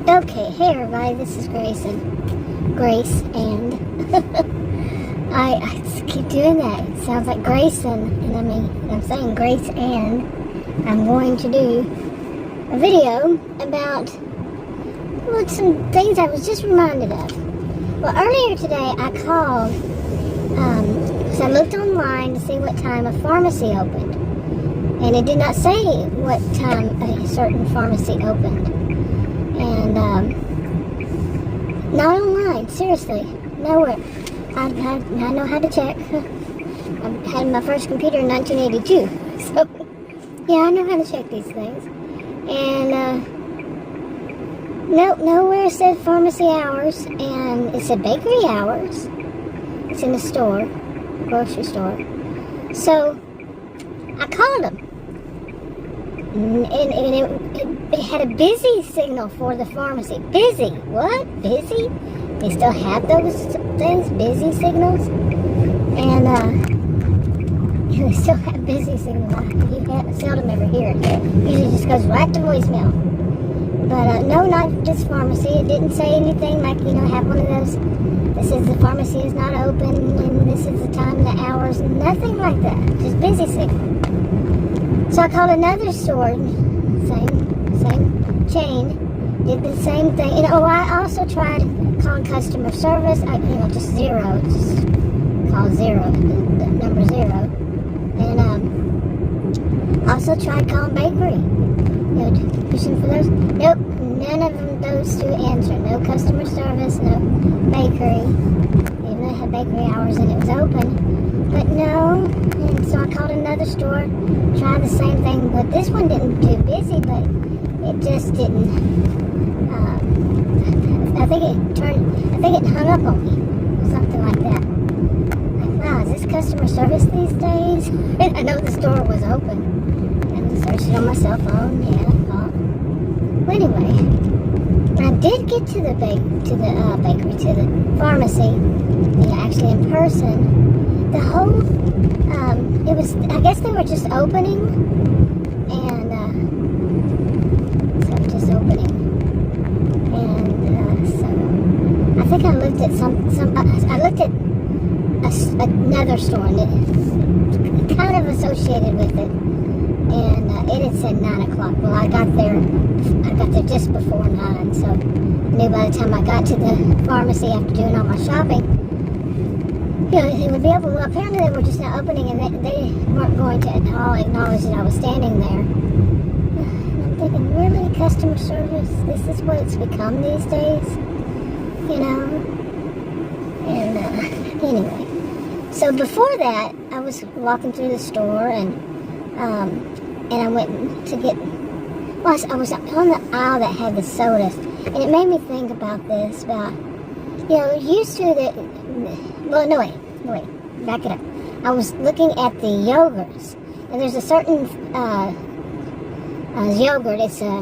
Okay, hey everybody, this is Grace and I keep doing that. It sounds like Grayson, and I'm saying Grace and I'm going to do a video about some things I was just reminded of. Well, earlier today I called because I looked online to see what time a pharmacy opened, and it did not say what time a certain pharmacy opened. And not online, seriously, nowhere. I know how to check. I had my first computer in 1982, so yeah, I know how to check these things. And nowhere said pharmacy hours, and it said bakery hours. It's in the store, grocery store. So I called them. And it had a busy signal for the pharmacy. Busy? What? Busy? They still have those things? Busy signals? And they still have busy signals. You seldom ever hear it. Usually just goes right to voicemail. But no, not just pharmacy. It didn't say anything like, have one of those, this is the pharmacy is not open, and this is the time, the hours, nothing like that. Just busy signal. So I called another store, same chain, did the same thing. I also tried calling customer service. Just zero, just call zero, the number zero. And also tried calling bakery. Pushing for those. Nope, none of those two answered. No customer service, no bakery. Even though it had bakery hours and it was open. But no, and so I called another store, tried the same thing, but this one didn't do busy, but it just didn't, I think it hung up on me, something like that. Like, wow, is this customer service these days? I know the store was open, and I searched it on my cell phone, yeah, I called. Well, anyway, when I did get to the bakery, to the pharmacy, actually in person, the whole, I guess they were just opening, and, so just opening, and, so, I think I looked at I looked at another store, and it kind of associated with it, and, it had said 9 o'clock. Well, I got there just before 9, so I knew by the time I got to the pharmacy after doing all my shopping, they would be open. Well, apparently they were just not opening, and they weren't going to at all acknowledge that I was standing there. And I'm thinking, really, customer service? This is what it's become these days? And anyway. So before that, I was walking through the store, and I went to get, I was on the aisle that had the sodas, and it made me think about this, used to back it up. I was looking at the yogurts, and there's a certain yogurt. It's a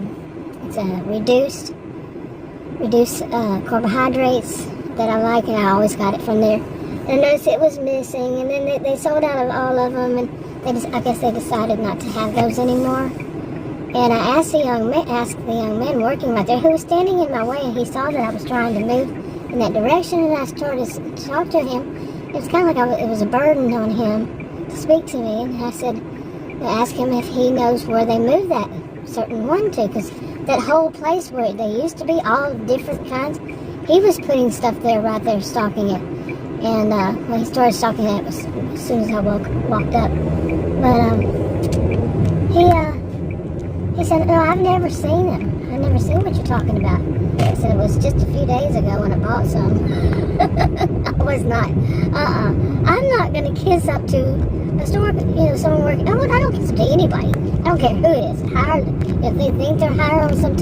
reduced carbohydrates that I like, and I always got it from there. And I noticed it was missing, and then they sold out of all of them, and I guess they decided not to have those anymore. And I asked the young man working right there, who was standing in my way, and he saw that I was trying to move in that direction, and I started to talk to him. It was kind of like it was a burden on him to speak to me, and I asked him if he knows where they moved that certain one to, because that whole place where they used to be, all different kinds, he was putting stuff there right there, stocking it. And when he started stocking it, as soon as I walked up. But he said, "No, I've never seen him. I've never seen what you're talking about." I said, "It was just a few days ago when I bought some." I was not. I'm not going to kiss up to a store, someone working. I don't kiss up to anybody. I don't care who it is. If they think they're higher on some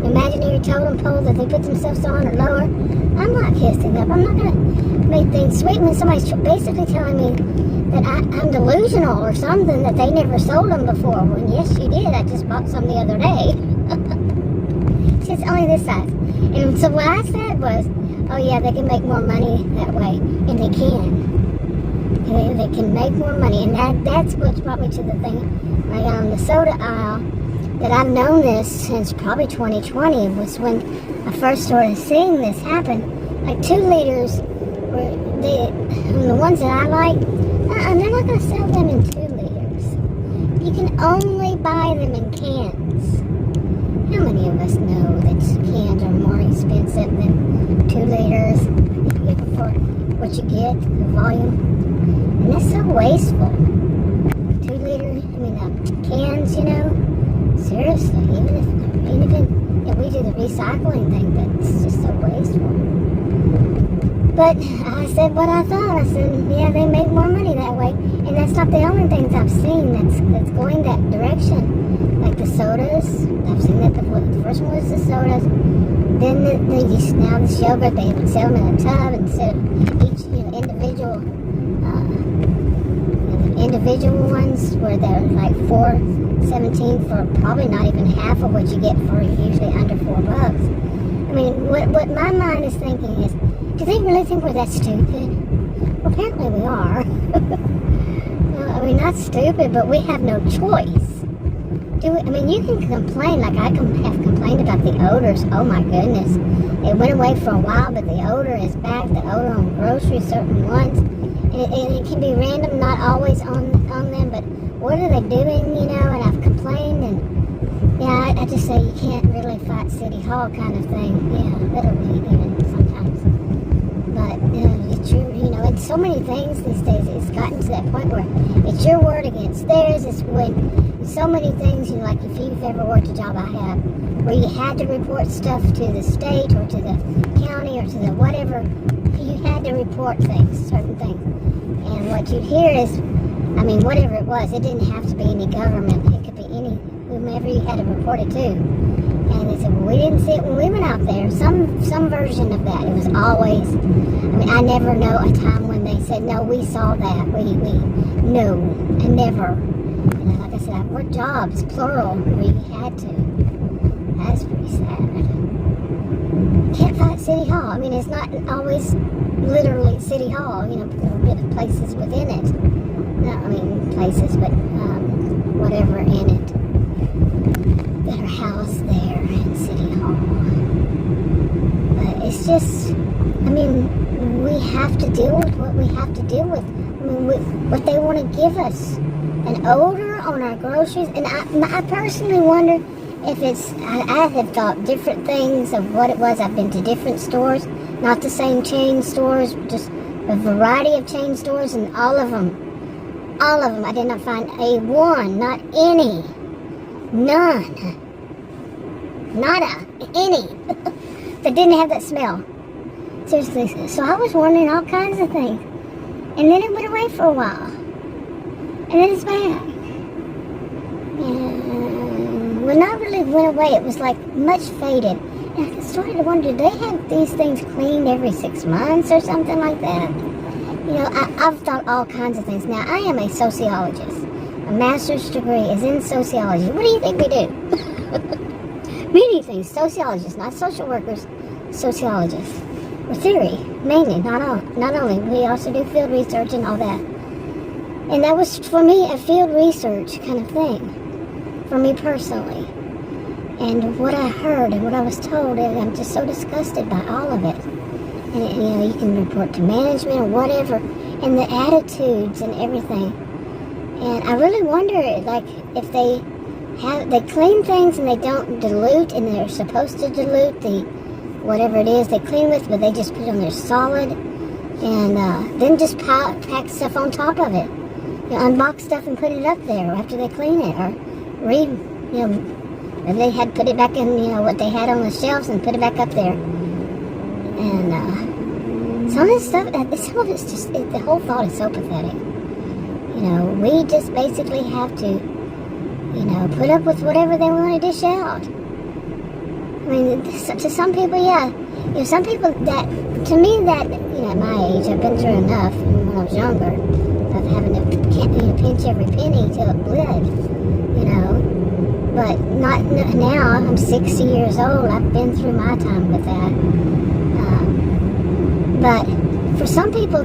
imaginary totem pole that they put themselves on or lower, I'm not kissing up. I'm not going to make things sweet when somebody's basically telling me that I'm delusional or something, that they never sold them before. When yes, you did. I just bought some the other day. It's only this size. And so what I said was, oh yeah, they can make more money that way. And they can. They can make more money. And that's what brought me to the thing. Like on the soda aisle, that I've known this since probably 2020 was when I first started seeing this happen. Like 2 liters, the ones that I like, they're not going to sell them in 2 liters. You can only buy them in cans. How many of us know that cans are more expensive than 2 liters for what you get, the volume? And that's so wasteful. 2 liter, cans, seriously, even if we do the recycling thing, but it's just so wasteful. But I said what I thought. I said, yeah, they make more money that way. And that's not the only things I've seen that's going that direction. Like the sodas. I've seen that the first one was the sodas. Then now this yogurt, they would sell them in a tub instead of each individual ones where they're like $4.17 for probably not even half of what you get for usually under $4. I mean, what my mind is thinking is, do they really think we're that stupid? Well, apparently we are. I mean, not stupid, but we have no choice. You can complain, like I have complained about the odors. Oh my goodness. It went away for a while, but the odor is back. The odor on groceries, certain ones. And it can be random, not always on them, but what are they doing, and I've complained, and yeah, I just say you can't really fight City Hall kind of thing. Yeah, literally, even sometimes. But, and so many things these days, it's gotten to that point where it's your word against theirs. It's when so many things, like if you've ever worked a job I have, where you had to report stuff to the state or to the county or to the whatever, you had to report things, certain things. And what you'd hear is, whatever it was, it didn't have to be any government. It could be whomever you had to report it to. And they said, well, we didn't see it when we went out there. Some version of that. It was always, I never know a time when they said, no, we saw that. No, I never. And like I said, I've worked jobs, plural, where you had to. That's pretty sad. Can't fight City Hall. It's not always literally City Hall, there are places within it. Places, but whatever in it that are housed there in City Hall. But it's just, we have to deal with what we have to deal with. What they want to give us. An odor on our groceries. And I personally wonder if it's, I have thought different things of what it was. I've been to different stores, not the same chain stores, just a variety of chain stores, and all of them, I did not find a one, not any, none, nada, any, that didn't have that smell. Seriously, so I was wondering all kinds of things. And then it went away for a while. And then it's back. And well, not really went away. It was like much faded. And I started to wonder, do they have these things cleaned every 6 months or something like that? I've thought all kinds of things. Now, I am a sociologist. A master's degree is in sociology. What do you think we do? Many things. Sociologists, not social workers. Sociologists. Or theory, mainly. Not only. We also do field research and all that. And that was, for me, a field research kind of thing. For me personally. And what I heard and what I was told, and I'm just so disgusted by all of it. And, you can report to management or whatever, and the attitudes and everything. And I really wonder, like, if they clean things and they don't dilute, and they're supposed to dilute the, whatever it is they clean with, but they just put it on there solid, and then just pack stuff on top of it. Unbox stuff and put it up there after they clean it, or if they had put it back in, what they had on the shelves and put it back up there. And some of this stuff, some of it's just, the whole thought is so pathetic. We just basically have to, put up with whatever they want to dish out. To some people, yeah. Some people that, to me, that, at my age, I've been through enough when I was younger of having to pinch every penny till it bled, But not now. I'm 60 years old. I've been through my time with that. But for some people,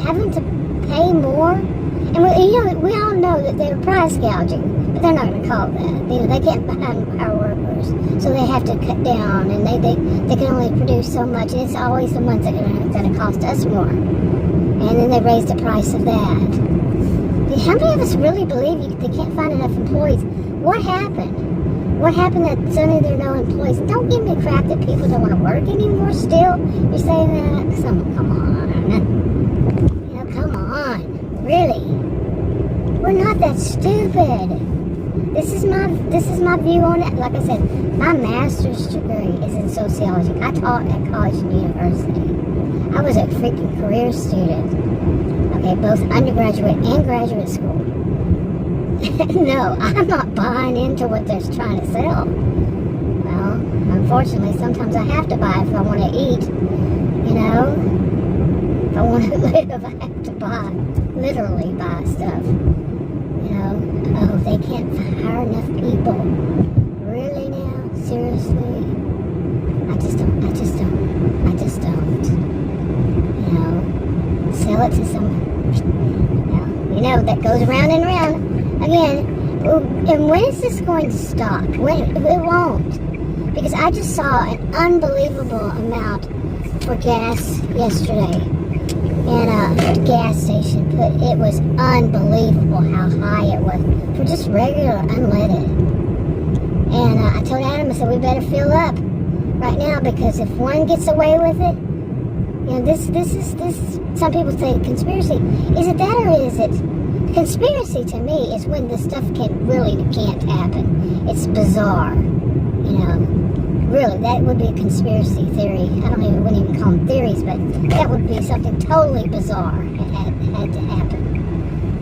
having to pay more, and we all know that they're price gouging. But they're not going to call that. They can't hire workers, so they have to cut down, and they can only produce so much. And it's always the ones that are going to cost us more. And then they raise the price of that. How many of us really believe they can't find enough employees? What happened? What happened that suddenly there are no employees? Don't give me crap that people don't want to work anymore still. You're saying that? Come on. Come on. Really? We're not that stupid. This is my view on it. Like I said, my master's degree is in sociology. I taught at college and university. I was a freaking career student. Okay, both undergraduate and graduate school. No, I'm not buying into what they're trying to sell. Well, unfortunately, sometimes I have to buy if I want to eat. If I want to live, I have to literally buy stuff. Oh, they can't hire enough people. Really now? Seriously? I just don't. Sell it to someone. That goes around and around. Again, and when is this going to stop? It won't. Because I just saw an unbelievable amount for gas yesterday. And a gas station, but it was unbelievable how high it was for just regular unleaded. And I told Adam, I said, we better fill up right now, because if one gets away with it, this is some people say conspiracy. Is it that, or is it conspiracy? To me is when the stuff can't happen. It's bizarre. Really, that would be a conspiracy theory. Wouldn't even call them theories, but that would be something totally bizarre had to happen.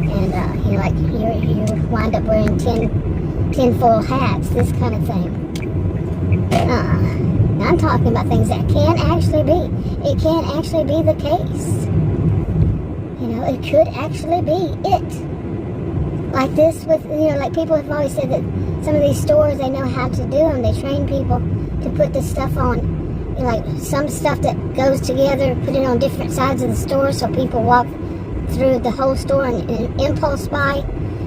And, like you wind up wearing 10 full hats, this kind of thing. I'm talking about things that can actually be. It can actually be the case. It could actually be it. Like this with, like people have always said that some of these stores, they know how to do them. They train people to put this stuff on, like some stuff that goes together, put it on different sides of the store so people walk through the whole store and impulse buy.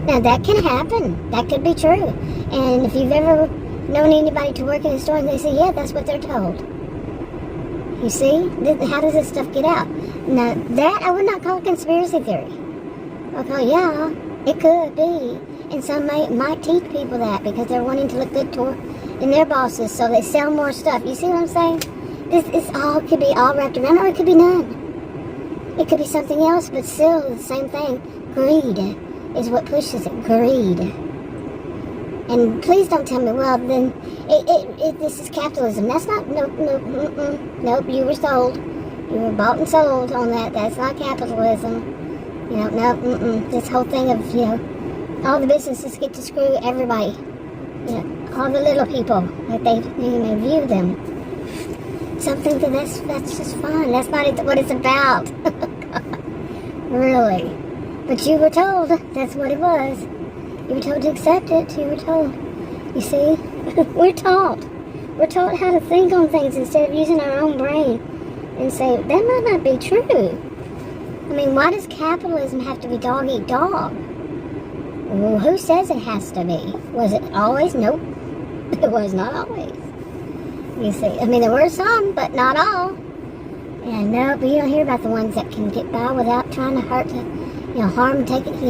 Now that can happen. That could be true. And if you've ever known anybody to work in a store and they say, yeah, that's what they're told. You see? How does this stuff get out? Now that I would not call conspiracy theory. I'll call, yeah, it could be. And some might teach people that because they're wanting to look good in their bosses, so they sell more stuff. You see what I'm saying? This could be all wrapped around, or it could be none. It could be something else, but still the same thing. Greed is what pushes it. Greed. And please don't tell me, well, then this is capitalism. That's not. Nope. You were sold. You were bought and sold on that. That's not capitalism. This whole thing of all the businesses get to screw everybody. All the little people, like they view them. Something that's just fun. That's not what it's about. Really. But you were told that's what it was. You were told to accept it. You were told. You see? We're taught. We're taught how to think on things instead of using our own brain and say, that might not be true. Why does capitalism have to be dog eat dog? Well, who says it has to be? Was it always? Nope. It was not always. You see, there were some, but not all. And no, but you don't hear about the ones that can get by without trying to harm, taking,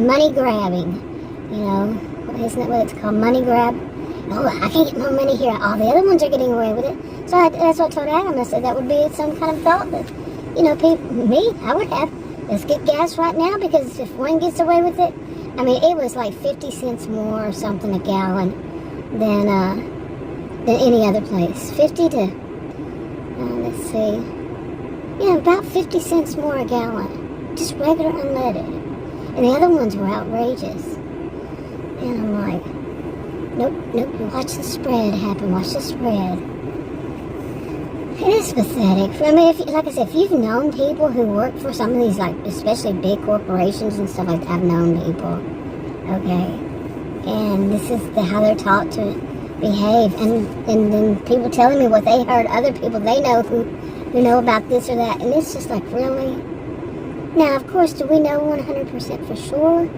money grabbing. Isn't that what it's called? Money grab. Oh, I can get more money here. All the other ones are getting away with it. So that's what I told Adam. I said that would be some kind of thought that, I would have. Let's get gas right now, because if one gets away with it, it was like 50 cents more or something a gallon than any other place. 50 to, let's see, about 50 cents more a gallon. Just regular unleaded. And the other ones were outrageous. And I'm like, nope, watch the spread happen, watch the spread. It is pathetic. Like I said, if you've known people who work for some of these, especially big corporations and stuff like that, I've known people, okay? And this is how they're taught to behave. And then people telling me what they heard other people they know who know about this or that. And it's just like, really? Now, of course, do we know 100% for sure?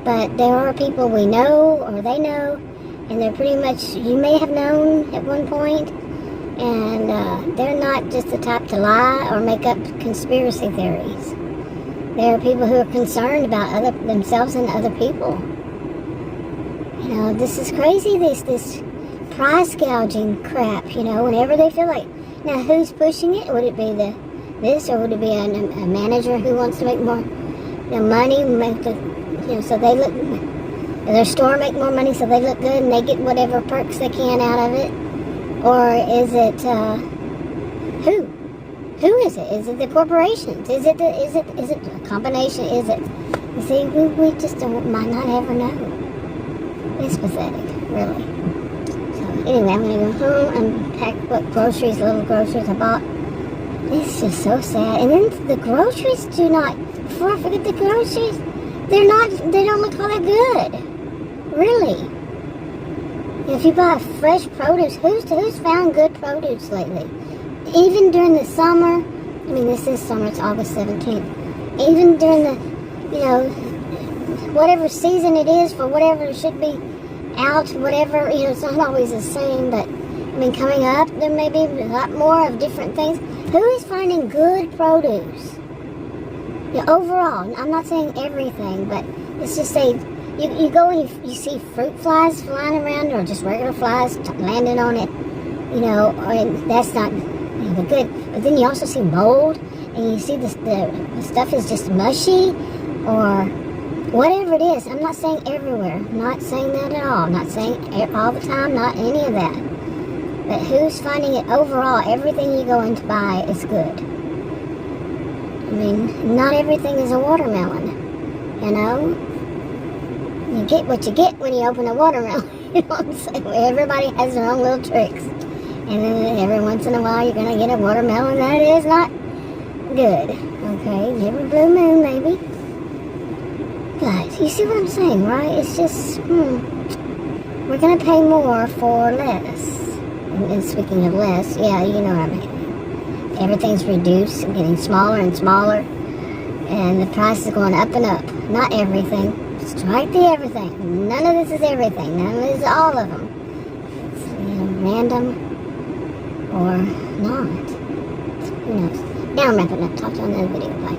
But there are people we know or they know, and they're pretty much, you may have known at one point, and they're not just the type to lie or make up conspiracy theories. There are people who are concerned about themselves and other people. You know, this is crazy, this price gouging crap, you know, whenever they feel like, now who's pushing it? Would it be this, or would it be a manager who wants to make more money, so they look, their store make more money so they look good and they get whatever perks they can out of it? Or is it, who? Who is it? Is it the corporations? Is it a combination? Is it, you see, we just might not ever know. It's pathetic, really. So anyway, I'm going to go home and pack what little groceries I bought. It's just so sad. And then the groceries before I forget the groceries, they don't look all that good. Really. If you buy fresh produce, who's found good produce lately? Even during the summer, I mean, this is summer, it's August 17th. Even during the, whatever season it is for whatever it should be out, whatever, it's not always the same, but, I mean, coming up, there may be a lot more of different things. Who is finding good produce? Overall, I'm not saying everything, but let's just say, you go and you see fruit flies flying around, or just regular flies landing on it, and that's not the good. But then you also see mold, and you see the stuff is just mushy, or whatever it is. I'm not saying everywhere. I'm not saying that at all. I'm not saying all the time, not any of that. But who's finding it overall? Everything you go in to buy is good. I mean, not everything is a watermelon, You get what you get when you open a watermelon. You know what I'm saying? Everybody has their own little tricks. And then every once in a while you're going to get a watermelon that is not good. Okay? Every blue moon, maybe. But you see what I'm saying, right? It's just, we're going to pay more for less. And speaking of less, yeah, you know what I mean. Everything's reduced and getting smaller and smaller. And the price is going up and up. Not everything. Strike the everything. None of this is everything. None of this is all of them. It's random or not. Who knows? Now I'm wrapping up. Talk to you on another video. Bye.